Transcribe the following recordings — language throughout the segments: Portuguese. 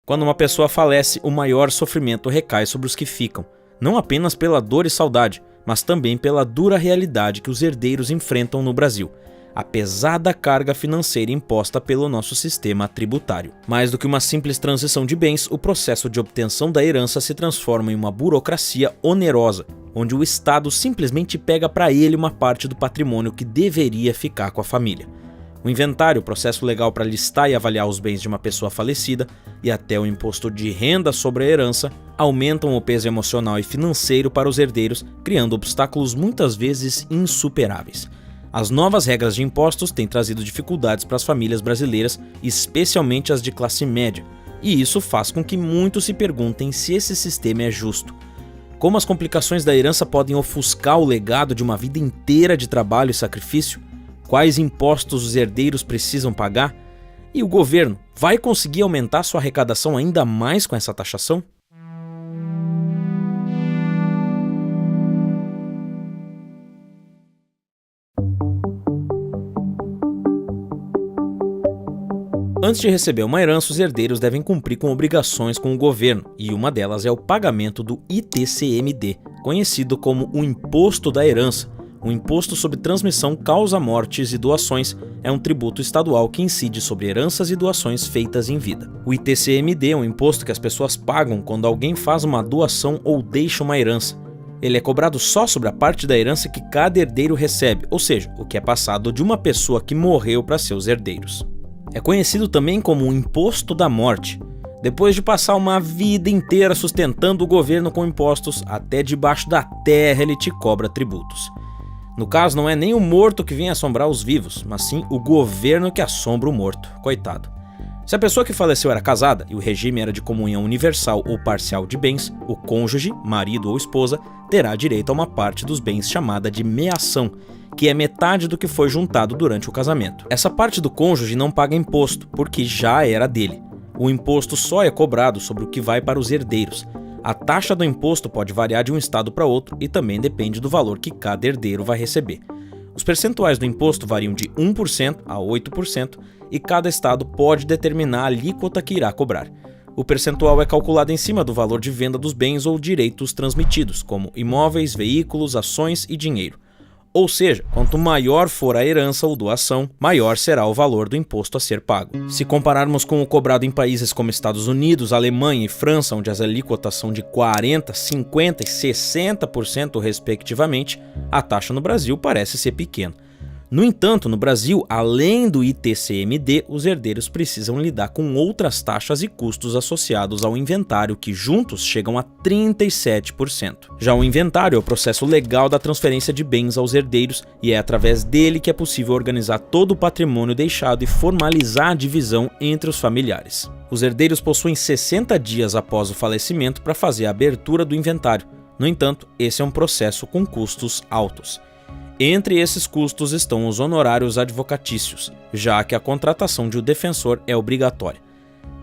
Quando uma pessoa falece, o maior sofrimento recai sobre os que ficam, não apenas pela dor e saudade, mas também pela dura realidade que os herdeiros enfrentam no Brasil, a pesada carga financeira imposta pelo nosso sistema tributário. Mais do que uma simples transição de bens, o processo de obtenção da herança se transforma em uma burocracia onerosa, onde o Estado simplesmente pega para ele uma parte do patrimônio que deveria ficar com a família. O inventário, o processo legal para listar e avaliar os bens de uma pessoa falecida, e até o imposto de renda sobre a herança, aumentam o peso emocional e financeiro para os herdeiros, criando obstáculos muitas vezes insuperáveis. As novas regras de impostos têm trazido dificuldades para as famílias brasileiras, especialmente as de classe média, e isso faz com que muitos se perguntem se esse sistema é justo. Como as complicações da herança podem ofuscar o legado de uma vida inteira de trabalho e sacrifício? Quais impostos os herdeiros precisam pagar? E o governo vai conseguir aumentar sua arrecadação ainda mais com essa taxação? Antes de receber uma herança, os herdeiros devem cumprir com obrigações com o governo, e uma delas é o pagamento do ITCMD, conhecido como o Imposto da Herança. O Imposto sobre Transmissão, Causa-Mortes e Doações é um tributo estadual que incide sobre heranças e doações feitas em vida. O ITCMD é um imposto que as pessoas pagam quando alguém faz uma doação ou deixa uma herança. Ele é cobrado só sobre a parte da herança que cada herdeiro recebe, ou seja, o que é passado de uma pessoa que morreu para seus herdeiros. É conhecido também como o Imposto da Morte. Depois de passar uma vida inteira sustentando o governo com impostos, até debaixo da terra ele te cobra tributos. No caso, não é nem o morto que vem assombrar os vivos, mas sim o governo que assombra o morto. Coitado. Se a pessoa que faleceu era casada e o regime era de comunhão universal ou parcial de bens, o cônjuge, marido ou esposa, terá direito a uma parte dos bens chamada de meação, que é metade do que foi juntado durante o casamento. Essa parte do cônjuge não paga imposto, porque já era dele. O imposto só é cobrado sobre o que vai para os herdeiros. A taxa do imposto pode variar de um estado para outro e também depende do valor que cada herdeiro vai receber. Os percentuais do imposto variam de 1% a 8% e cada estado pode determinar a alíquota que irá cobrar. O percentual é calculado em cima do valor de venda dos bens ou direitos transmitidos, como imóveis, veículos, ações e dinheiro. Ou seja, quanto maior for a herança ou doação, maior será o valor do imposto a ser pago. Se compararmos com o cobrado em países como Estados Unidos, Alemanha e França, onde as alíquotas são de 40%, 50% e 60% respectivamente, a taxa no Brasil parece ser pequena. No entanto, no Brasil, além do ITCMD, os herdeiros precisam lidar com outras taxas e custos associados ao inventário que juntos chegam a 37%. Já o inventário é o processo legal da transferência de bens aos herdeiros e é através dele que é possível organizar todo o patrimônio deixado e formalizar a divisão entre os familiares. Os herdeiros possuem 60 dias após o falecimento para fazer a abertura do inventário. No entanto, esse é um processo com custos altos. Entre esses custos estão os honorários advocatícios, já que a contratação de um defensor é obrigatória.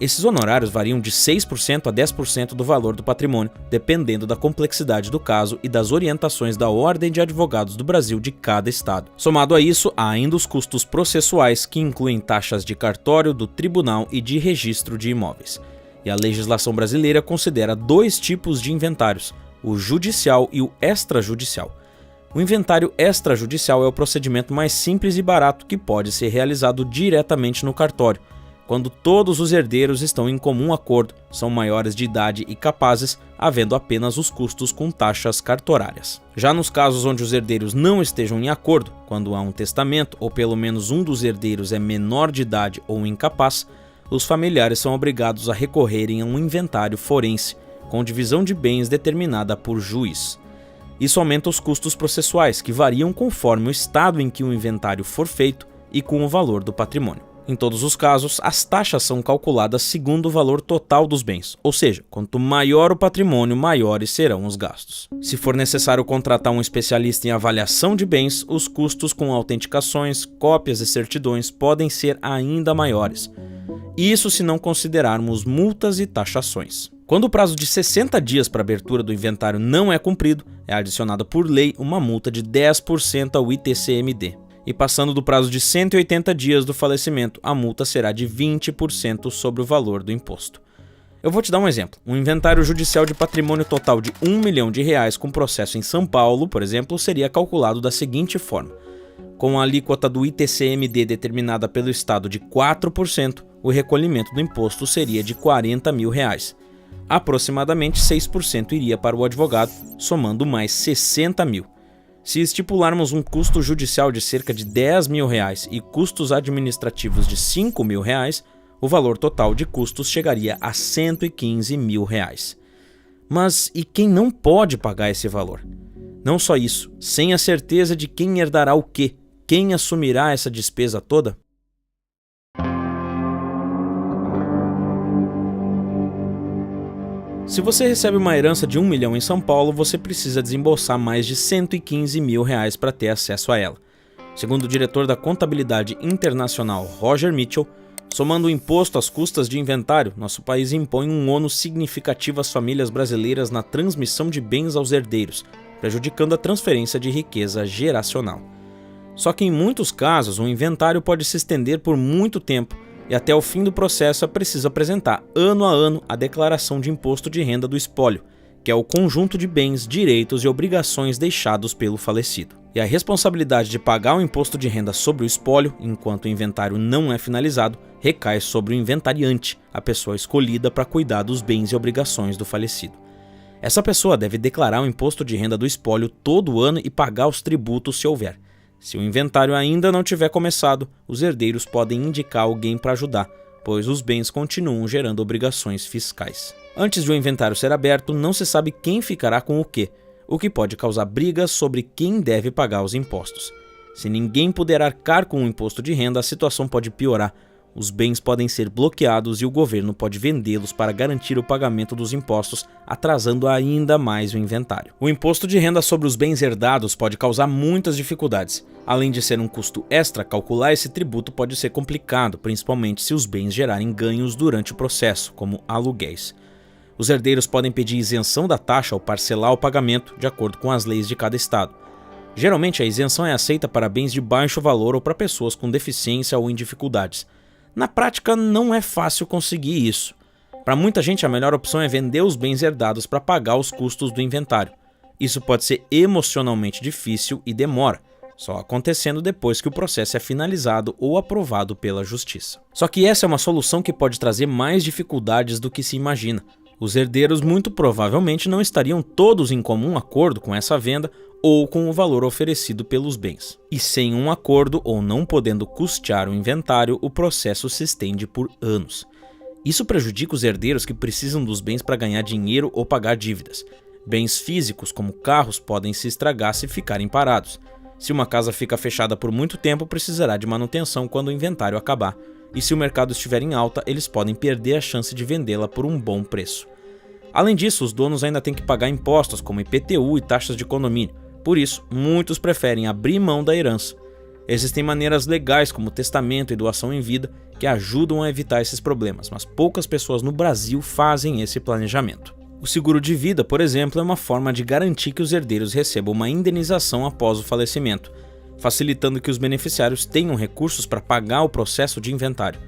Esses honorários variam de 6% a 10% do valor do patrimônio, dependendo da complexidade do caso e das orientações da Ordem de Advogados do Brasil de cada estado. Somado a isso, há ainda os custos processuais, que incluem taxas de cartório, do tribunal e de registro de imóveis. E a legislação brasileira considera dois tipos de inventários, o judicial e o extrajudicial. O inventário extrajudicial é o procedimento mais simples e barato que pode ser realizado diretamente no cartório, quando todos os herdeiros estão em comum acordo, são maiores de idade e capazes, havendo apenas os custos com taxas cartorárias. Já nos casos onde os herdeiros não estejam em acordo, quando há um testamento ou pelo menos um dos herdeiros é menor de idade ou incapaz, os familiares são obrigados a recorrerem a um inventário forense, com divisão de bens determinada por juiz. Isso aumenta os custos processuais, que variam conforme o estado em que o inventário for feito e com o valor do patrimônio. Em todos os casos, as taxas são calculadas segundo o valor total dos bens, ou seja, quanto maior o patrimônio, maiores serão os gastos. Se for necessário contratar um especialista em avaliação de bens, os custos com autenticações, cópias e certidões podem ser ainda maiores. Isso se não considerarmos multas e taxações. Quando o prazo de 60 dias para a abertura do inventário não é cumprido, é adicionada por lei uma multa de 10% ao ITCMD. E passando do prazo de 180 dias do falecimento, a multa será de 20% sobre o valor do imposto. Eu vou te dar um exemplo. Um inventário judicial de patrimônio total de R$ 1 milhão com processo em São Paulo, por exemplo, seria calculado da seguinte forma. Com a alíquota do ITCMD determinada pelo Estado de 4%, o recolhimento do imposto seria de R$ 40 mil. Aproximadamente 6% iria para o advogado, somando mais 60 mil. Se estipularmos um custo judicial de cerca de R$ 10 mil e custos administrativos de R$ 5 mil, o valor total de custos chegaria a R$ 115 mil. Mas e quem não pode pagar esse valor? Não só isso, sem a certeza de quem herdará o quê? Quem assumirá essa despesa toda? Se você recebe uma herança de R$ 1 milhão em São Paulo, você precisa desembolsar mais de R$ 115 mil para ter acesso a ela. Segundo o diretor da Contabilidade Internacional, Roger Mitchell, somando o imposto às custas de inventário, nosso país impõe um ônus significativo às famílias brasileiras na transmissão de bens aos herdeiros, prejudicando a transferência de riqueza geracional. Só que em muitos casos, o inventário pode se estender por muito tempo e até o fim do processo é preciso apresentar ano a ano a declaração de imposto de renda do espólio, que é o conjunto de bens, direitos e obrigações deixados pelo falecido. E a responsabilidade de pagar o imposto de renda sobre o espólio, enquanto o inventário não é finalizado, recai sobre o inventariante, a pessoa escolhida para cuidar dos bens e obrigações do falecido. Essa pessoa deve declarar o imposto de renda do espólio todo ano e pagar os tributos se houver. Se o inventário ainda não tiver começado, os herdeiros podem indicar alguém para ajudar, pois os bens continuam gerando obrigações fiscais. Antes de o inventário ser aberto, não se sabe quem ficará com o que pode causar brigas sobre quem deve pagar os impostos. Se ninguém puder arcar com o imposto de renda, a situação pode piorar. Os bens podem ser bloqueados e o governo pode vendê-los para garantir o pagamento dos impostos, atrasando ainda mais o inventário. O imposto de renda sobre os bens herdados pode causar muitas dificuldades. Além de ser um custo extra, calcular esse tributo pode ser complicado, principalmente se os bens gerarem ganhos durante o processo, como aluguéis. Os herdeiros podem pedir isenção da taxa ou parcelar o pagamento, de acordo com as leis de cada estado. Geralmente, a isenção é aceita para bens de baixo valor ou para pessoas com deficiência ou em dificuldades. Na prática, não é fácil conseguir isso. Para muita gente, a melhor opção é vender os bens herdados para pagar os custos do inventário. Isso pode ser emocionalmente difícil e demora, só acontecendo depois que o processo é finalizado ou aprovado pela justiça. Só que essa é uma solução que pode trazer mais dificuldades do que se imagina. Os herdeiros muito provavelmente não estariam todos em comum acordo com essa venda ou com o valor oferecido pelos bens. E sem um acordo ou não podendo custear o inventário, o processo se estende por anos. Isso prejudica os herdeiros que precisam dos bens para ganhar dinheiro ou pagar dívidas. Bens físicos, como carros, podem se estragar se ficarem parados. Se uma casa fica fechada por muito tempo, precisará de manutenção quando o inventário acabar. E se o mercado estiver em alta, eles podem perder a chance de vendê-la por um bom preço. Além disso, os donos ainda têm que pagar impostos como IPTU e taxas de condomínio. Por isso, muitos preferem abrir mão da herança. Existem maneiras legais como testamento e doação em vida que ajudam a evitar esses problemas, mas poucas pessoas no Brasil fazem esse planejamento. O seguro de vida, por exemplo, é uma forma de garantir que os herdeiros recebam uma indenização após o falecimento, facilitando que os beneficiários tenham recursos para pagar o processo de inventário.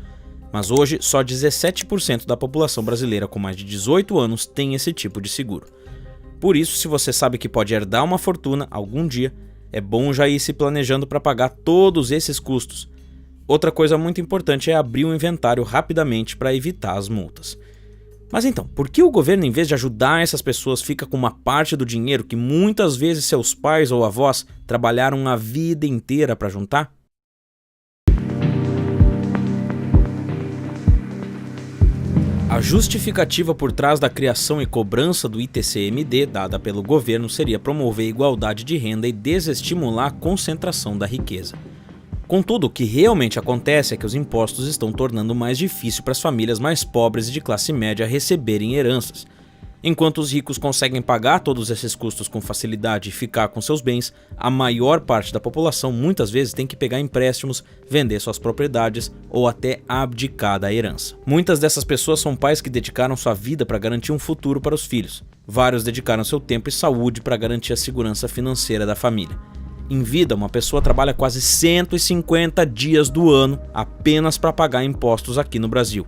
Mas hoje, só 17% da população brasileira com mais de 18 anos tem esse tipo de seguro. Por isso, se você sabe que pode herdar uma fortuna algum dia, é bom já ir se planejando para pagar todos esses custos. Outra coisa muito importante é abrir o inventário rapidamente para evitar as multas. Mas então, por que o governo, em vez de ajudar essas pessoas, fica com uma parte do dinheiro que muitas vezes seus pais ou avós trabalharam a vida inteira para juntar? A justificativa por trás da criação e cobrança do ITCMD dada pelo governo seria promover a igualdade de renda e desestimular a concentração da riqueza. Contudo, o que realmente acontece é que os impostos estão tornando mais difícil para as famílias mais pobres e de classe média receberem heranças. Enquanto os ricos conseguem pagar todos esses custos com facilidade e ficar com seus bens, a maior parte da população muitas vezes tem que pegar empréstimos, vender suas propriedades ou até abdicar da herança. Muitas dessas pessoas são pais que dedicaram sua vida para garantir um futuro para os filhos. Vários dedicaram seu tempo e saúde para garantir a segurança financeira da família. Em vida, uma pessoa trabalha quase 150 dias do ano apenas para pagar impostos aqui no Brasil.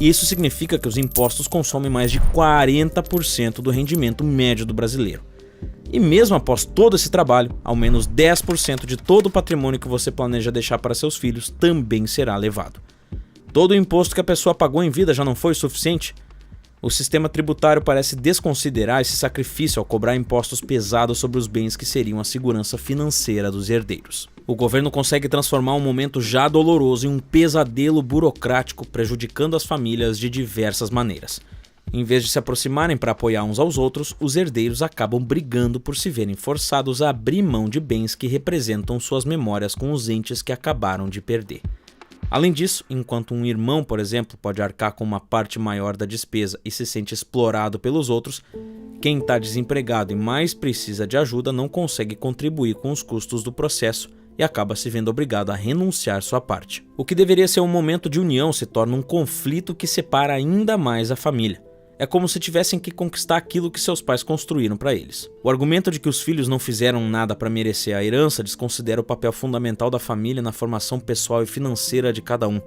Isso significa que os impostos consomem mais de 40% do rendimento médio do brasileiro. E mesmo após todo esse trabalho, ao menos 10% de todo o patrimônio que você planeja deixar para seus filhos também será levado. Todo o imposto que a pessoa pagou em vida já não foi suficiente? O sistema tributário parece desconsiderar esse sacrifício ao cobrar impostos pesados sobre os bens que seriam a segurança financeira dos herdeiros. O governo consegue transformar um momento já doloroso em um pesadelo burocrático, prejudicando as famílias de diversas maneiras. Em vez de se aproximarem para apoiar uns aos outros, os herdeiros acabam brigando por se verem forçados a abrir mão de bens que representam suas memórias com os entes que acabaram de perder. Além disso, enquanto um irmão, por exemplo, pode arcar com uma parte maior da despesa e se sente explorado pelos outros, quem está desempregado e mais precisa de ajuda não consegue contribuir com os custos do processo e acaba se vendo obrigado a renunciar sua parte. O que deveria ser um momento de união se torna um conflito que separa ainda mais a família. É como se tivessem que conquistar aquilo que seus pais construíram para eles. O argumento de que os filhos não fizeram nada para merecer a herança desconsidera o papel fundamental da família na formação pessoal e financeira de cada um.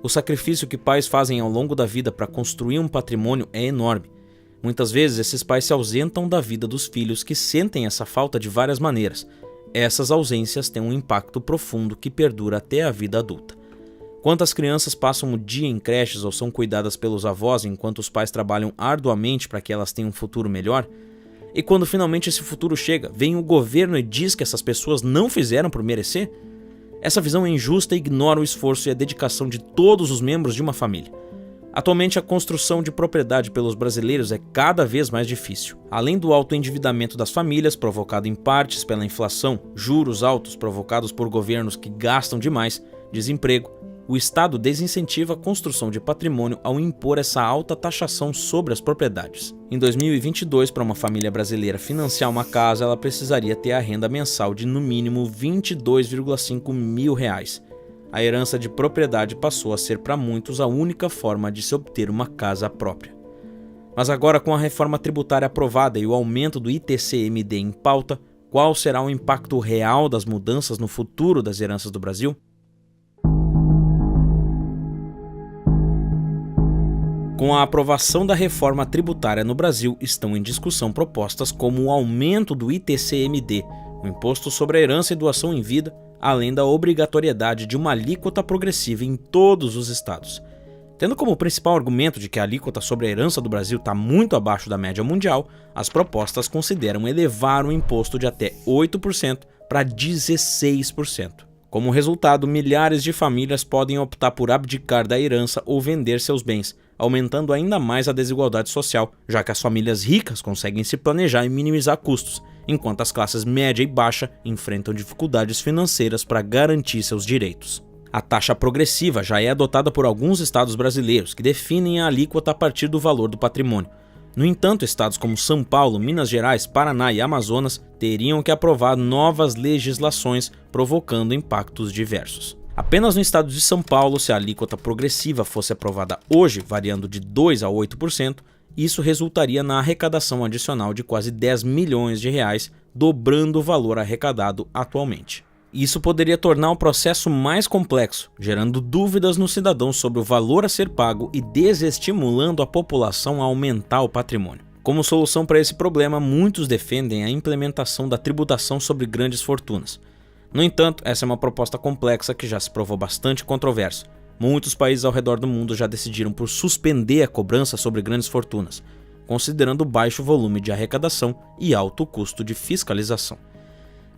O sacrifício que pais fazem ao longo da vida para construir um patrimônio é enorme. Muitas vezes esses pais se ausentam da vida dos filhos que sentem essa falta de várias maneiras. Essas ausências têm um impacto profundo que perdura até a vida adulta. Quantas crianças passam o dia em creches ou são cuidadas pelos avós enquanto os pais trabalham arduamente para que elas tenham um futuro melhor? E quando finalmente esse futuro chega, vem o governo e diz que essas pessoas não fizeram por merecer? Essa visão é injusta e ignora o esforço e a dedicação de todos os membros de uma família. Atualmente, a construção de propriedade pelos brasileiros é cada vez mais difícil. Além do alto endividamento das famílias, provocado em partes pela inflação, juros altos provocados por governos que gastam demais, desemprego, o Estado desincentiva a construção de patrimônio ao impor essa alta taxação sobre as propriedades. Em 2022, para uma família brasileira financiar uma casa, ela precisaria ter a renda mensal de no mínimo R$ 22,5 mil. A herança de propriedade passou a ser para muitos a única forma de se obter uma casa própria. Mas agora, com a reforma tributária aprovada e o aumento do ITCMD em pauta, qual será o impacto real das mudanças no futuro das heranças do Brasil? Com a aprovação da reforma tributária no Brasil, estão em discussão propostas como o aumento do ITCMD, o Imposto sobre a Herança e Doação em Vida, além da obrigatoriedade de uma alíquota progressiva em todos os estados. Tendo como principal argumento de que a alíquota sobre a herança do Brasil está muito abaixo da média mundial, as propostas consideram elevar o imposto de até 8% para 16%. Como resultado, milhares de famílias podem optar por abdicar da herança ou vender seus bens, aumentando ainda mais a desigualdade social, já que as famílias ricas conseguem se planejar e minimizar custos, enquanto as classes média e baixa enfrentam dificuldades financeiras para garantir seus direitos. A taxa progressiva já é adotada por alguns estados brasileiros, que definem a alíquota a partir do valor do patrimônio. No entanto, estados como São Paulo, Minas Gerais, Paraná e Amazonas teriam que aprovar novas legislações, provocando impactos diversos. Apenas no estado de São Paulo, se a alíquota progressiva fosse aprovada hoje, variando de 2% a 8%, isso resultaria na arrecadação adicional de quase 10 milhões de reais, dobrando o valor arrecadado atualmente. Isso poderia tornar o processo mais complexo, gerando dúvidas nos cidadãos sobre o valor a ser pago e desestimulando a população a aumentar o patrimônio. Como solução para esse problema, muitos defendem a implementação da tributação sobre grandes fortunas. No entanto, essa é uma proposta complexa que já se provou bastante controversa. Muitos países ao redor do mundo já decidiram por suspender a cobrança sobre grandes fortunas, considerando o baixo volume de arrecadação e alto custo de fiscalização.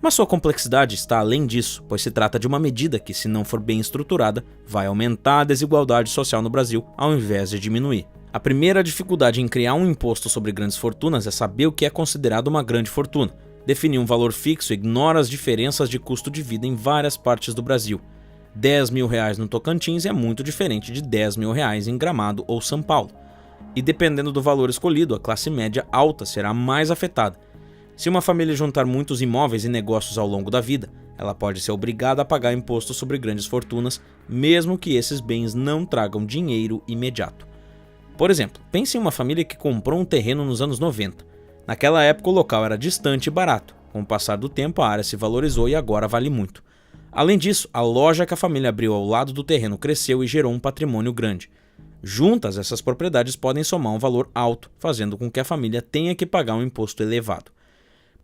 Mas sua complexidade está além disso, pois se trata de uma medida que, se não for bem estruturada, vai aumentar a desigualdade social no Brasil, ao invés de diminuir. A primeira dificuldade em criar um imposto sobre grandes fortunas é saber o que é considerado uma grande fortuna. Definir um valor fixo ignora as diferenças de custo de vida em várias partes do Brasil. R$10 mil no Tocantins é muito diferente de R$10 mil em Gramado ou São Paulo. E dependendo do valor escolhido, a classe média alta será mais afetada. Se uma família juntar muitos imóveis e negócios ao longo da vida, ela pode ser obrigada a pagar imposto sobre grandes fortunas, mesmo que esses bens não tragam dinheiro imediato. Por exemplo, pense em uma família que comprou um terreno nos anos 90. Naquela época o local era distante e barato. Com o passar do tempo a área se valorizou e agora vale muito. Além disso, a loja que a família abriu ao lado do terreno cresceu e gerou um patrimônio grande. Juntas, essas propriedades podem somar um valor alto, fazendo com que a família tenha que pagar um imposto elevado.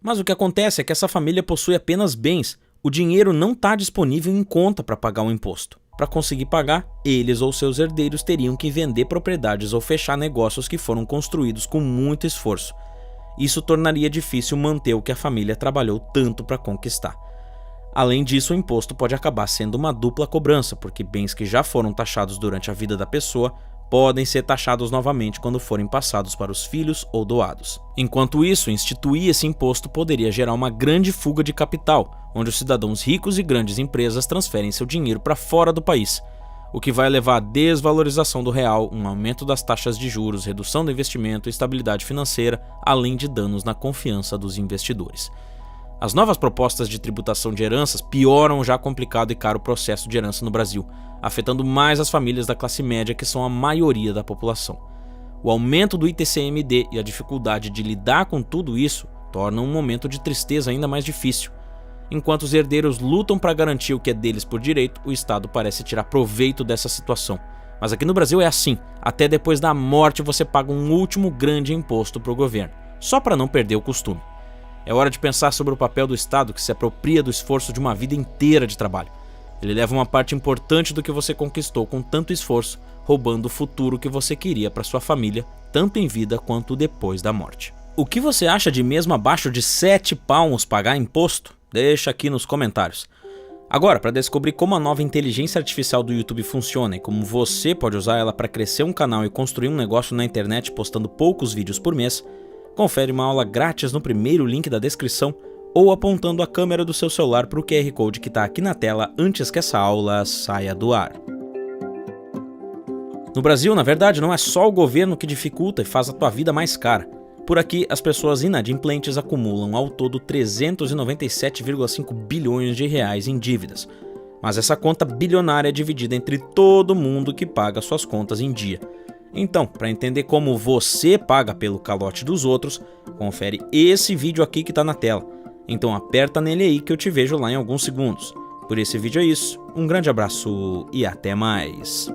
Mas o que acontece é que essa família possui apenas bens, o dinheiro não está disponível em conta para pagar o imposto. Para conseguir pagar, eles ou seus herdeiros teriam que vender propriedades ou fechar negócios que foram construídos com muito esforço. Isso tornaria difícil manter o que a família trabalhou tanto para conquistar. Além disso, o imposto pode acabar sendo uma dupla cobrança, porque bens que já foram taxados durante a vida da pessoa podem ser taxados novamente quando forem passados para os filhos ou doados. Enquanto isso, instituir esse imposto poderia gerar uma grande fuga de capital, onde os cidadãos ricos e grandes empresas transferem seu dinheiro para fora do país, o que vai levar à desvalorização do real, um aumento das taxas de juros, redução do investimento e estabilidade financeira, além de danos na confiança dos investidores. As novas propostas de tributação de heranças pioram o já complicado e caro processo de herança no Brasil, afetando mais as famílias da classe média, que são a maioria da população. O aumento do ITCMD e a dificuldade de lidar com tudo isso tornam um momento de tristeza ainda mais difícil. Enquanto os herdeiros lutam para garantir o que é deles por direito, o Estado parece tirar proveito dessa situação. Mas aqui no Brasil é assim, até depois da morte você paga um último grande imposto para o governo, só para não perder o costume. É hora de pensar sobre o papel do Estado, que se apropria do esforço de uma vida inteira de trabalho. Ele leva uma parte importante do que você conquistou com tanto esforço, roubando o futuro que você queria para sua família, tanto em vida quanto depois da morte. O que você acha de mesmo abaixo de 7 palmos pagar imposto? Deixa aqui nos comentários. Agora, para descobrir como a nova inteligência artificial do YouTube funciona e como você pode usar ela para crescer um canal e construir um negócio na internet postando poucos vídeos por mês, confere uma aula grátis no primeiro link da descrição ou apontando a câmera do seu celular para o QR Code que está aqui na tela antes que essa aula saia do ar. No Brasil, na verdade, não é só o governo que dificulta e faz a tua vida mais cara. Por aqui, as pessoas inadimplentes acumulam ao todo 397,5 bilhões de reais em dívidas. Mas essa conta bilionária é dividida entre todo mundo que paga suas contas em dia. Então, para entender como você paga pelo calote dos outros, confere esse vídeo aqui que está na tela. Então aperta nele aí que eu te vejo lá em alguns segundos. Por esse vídeo é isso, um grande abraço e até mais.